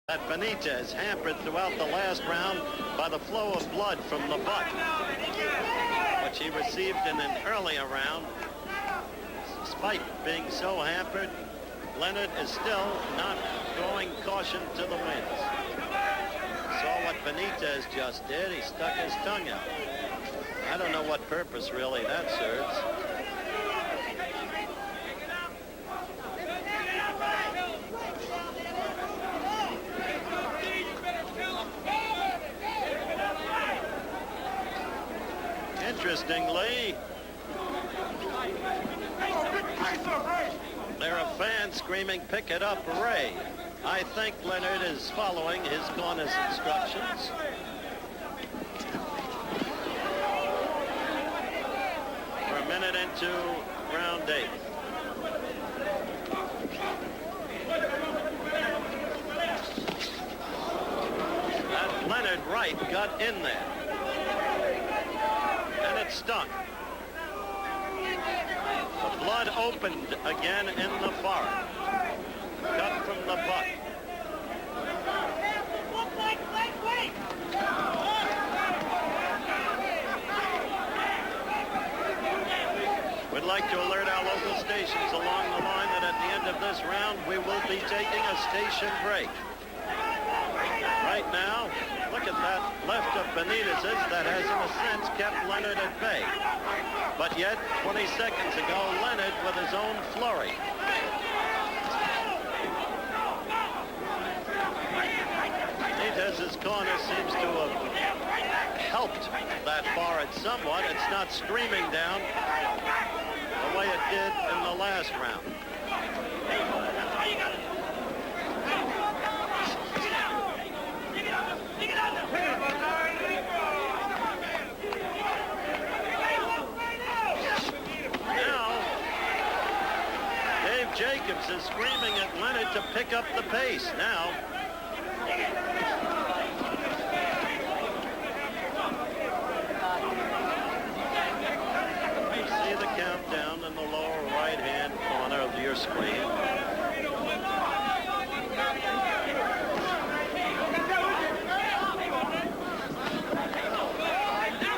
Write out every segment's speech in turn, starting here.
That Benitez hampered throughout the last round by the flow of blood from the butt, which he received in an earlier round. Despite being so hampered, Leonard is still not throwing caution to the winds. Saw what Benitez just did. He stuck his tongue out. I don't know what purpose really that serves. Interestingly, there are fans screaming, "Pick it up, Ray." I think Leonard is following his corner's instructions. We're a minute into round 8. That Leonard right got in there. And it stung. The blood opened again in the forehead. Cut from the butt. We'd like to alert our local stations along the line that at the end of this round we will be taking a station break. Right now, look at that left of Benitez's that has in a sense kept Leonard at bay. But yet 20 seconds ago, Leonard with his own flurry. Benitez's corner seems to have helped that forehead somewhat. It's not streaming down the way it did in the last round. Jacobs is screaming at Leonard to pick up the pace now. You see the countdown in the lower right-hand corner of your screen.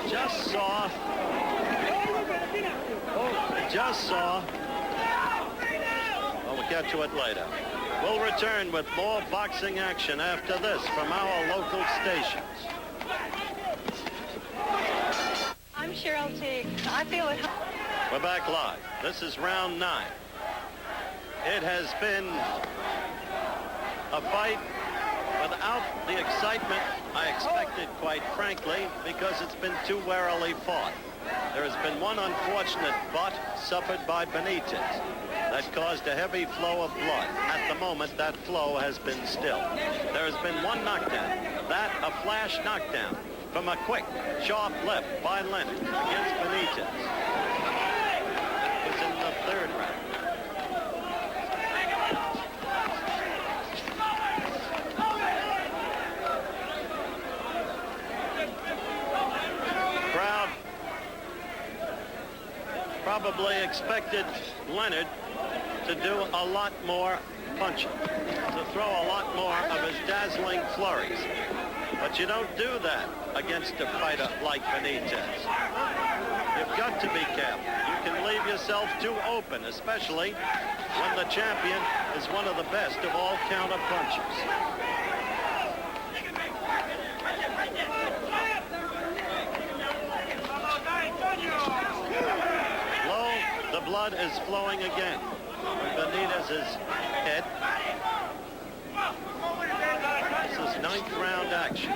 Just saw. We'll get to it later. We'll return with more boxing action after this from our local stations. I'm Cheryl Teague. I feel it. We're back live. This is round 9. It has been a fight without the excitement I expected, quite frankly, because it's been too warily fought. There has been one unfortunate butt suffered by Benitez that caused a heavy flow of blood. At the moment, that flow has been still. There has been one knockdown. That, a flash knockdown from a quick, sharp left by Leonard against Benitez. It was in the 3rd round. Crowd probably expected Leonard to do a lot more punching, to throw a lot more of his dazzling flurries. But you don't do that against a fighter like Benitez. You've got to be careful. You can leave yourself too open, especially when the champion is one of the best of all counter punchers. The blood is flowing again from Benitez's head. This is 9th round action.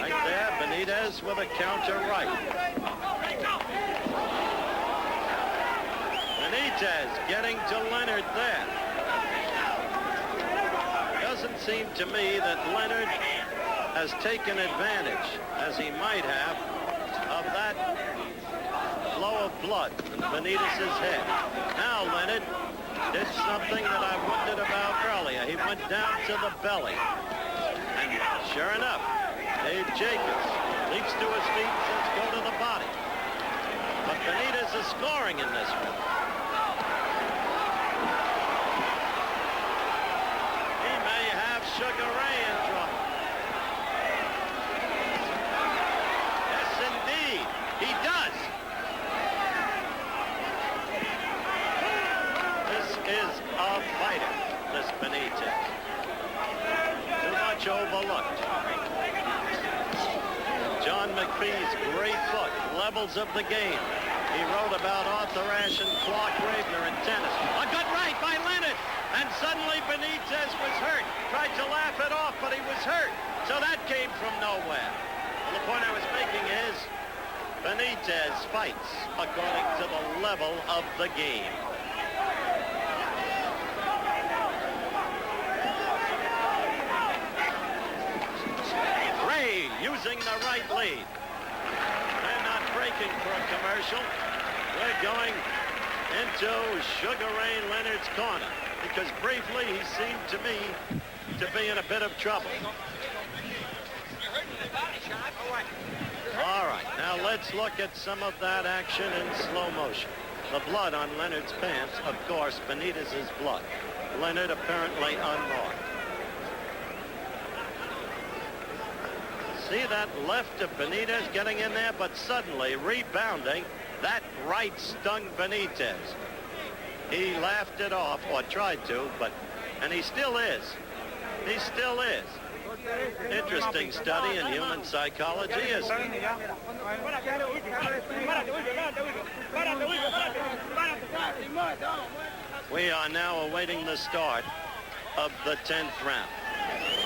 Right there, Benitez with a counter right. Benitez getting to Leonard there. Doesn't seem to me that Leonard has taken advantage, as he might have, of that flow of blood in Benitez's head. Now Leonard did something that I wondered about earlier. He went down to the belly. And sure enough, Dave Jacobs leaps to his feet and says, go to the body. But Benitez is scoring in this one. He may Sugar Ray in trouble. Yes, indeed, he does. This is a fighter, this Benitez. Too much overlooked. John McPhee's great book, Levels of the Game. He wrote about Arthur Ashe and Clark Gravener in tennis. A good right by Leonard. And suddenly Benitez was hurt. Tried to laugh it off, but he was hurt. So that came from nowhere. Well, the point I was making is Benitez fights according to the level of the game. Ray using the right lead. They're not breaking for a commercial. We're going into Sugar Ray Leonard's corner because briefly he seemed to me to be in a bit of trouble. All right, now let's look at some of that action in slow motion. The blood on Leonard's pants, of course, Benitez's blood. Leonard apparently unmarked. See that left of Benitez getting in there, but suddenly rebounding. That right stung Benitez. He laughed it off, or tried to, and he still is. He still is. Interesting study in human psychology is. We are now awaiting the start of the 10th round.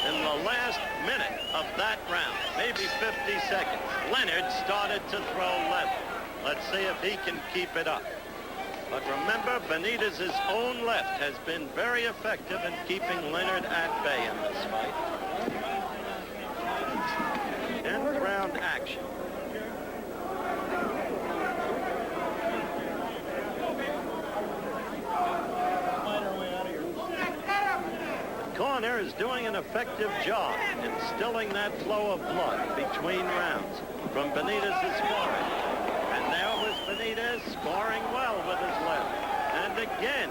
In the last minute of that round, maybe 50 seconds, Leonard started to throw level. Let's see if he can keep it up. But remember, Benitez's own left has been very effective in keeping Leonard at bay in this fight. 10th round action. The corner is doing an effective job instilling that flow of blood between rounds from Benitez's forehead. And there was Benitez scoring well with his left. And again,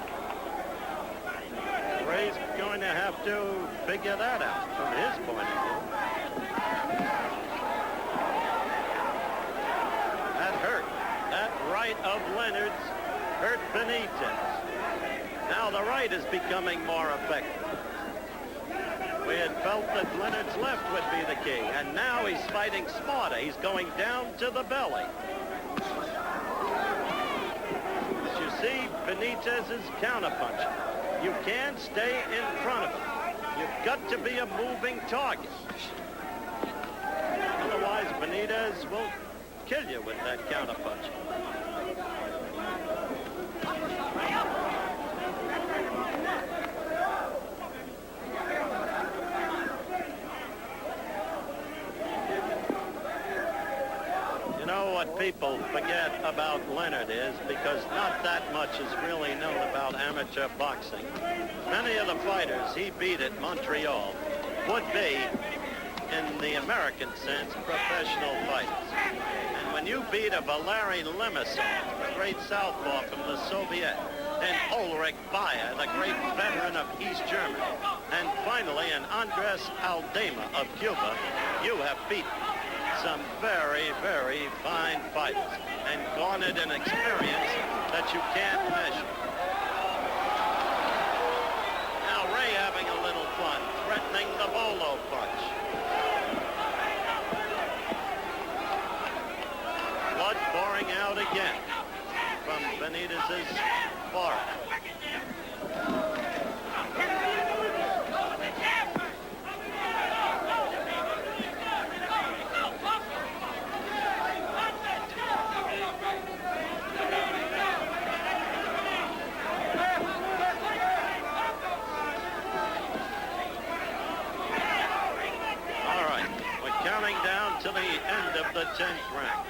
Ray's going to have to figure that out from his point of view. That hurt. That right of Leonard's hurt Benitez. Now the right is becoming more effective. We had felt that Leonard's left would be the key, and now he's fighting smarter. He's going down to the belly. As you see, Benitez is counterpunching. You can't stay in front of him. You've got to be a moving target. Otherwise, Benitez will kill you with that counterpunching. What people forget about Leonard is, because not that much is really known about amateur boxing, many of the fighters he beat at Montreal would be, in the American sense, professional fighters. And when you beat a Valery Lemasov, the great southpaw from the Soviet, and Ulrich Bayer, the great veteran of East Germany, and finally an Andres Aldama of Cuba, you have beaten some very, very fine fighters and garnered an experience that you can't measure. Now Ray having a little fun, threatening the bolo punch. Blood pouring out again from Benitez's forehead. To the end of the 10th round.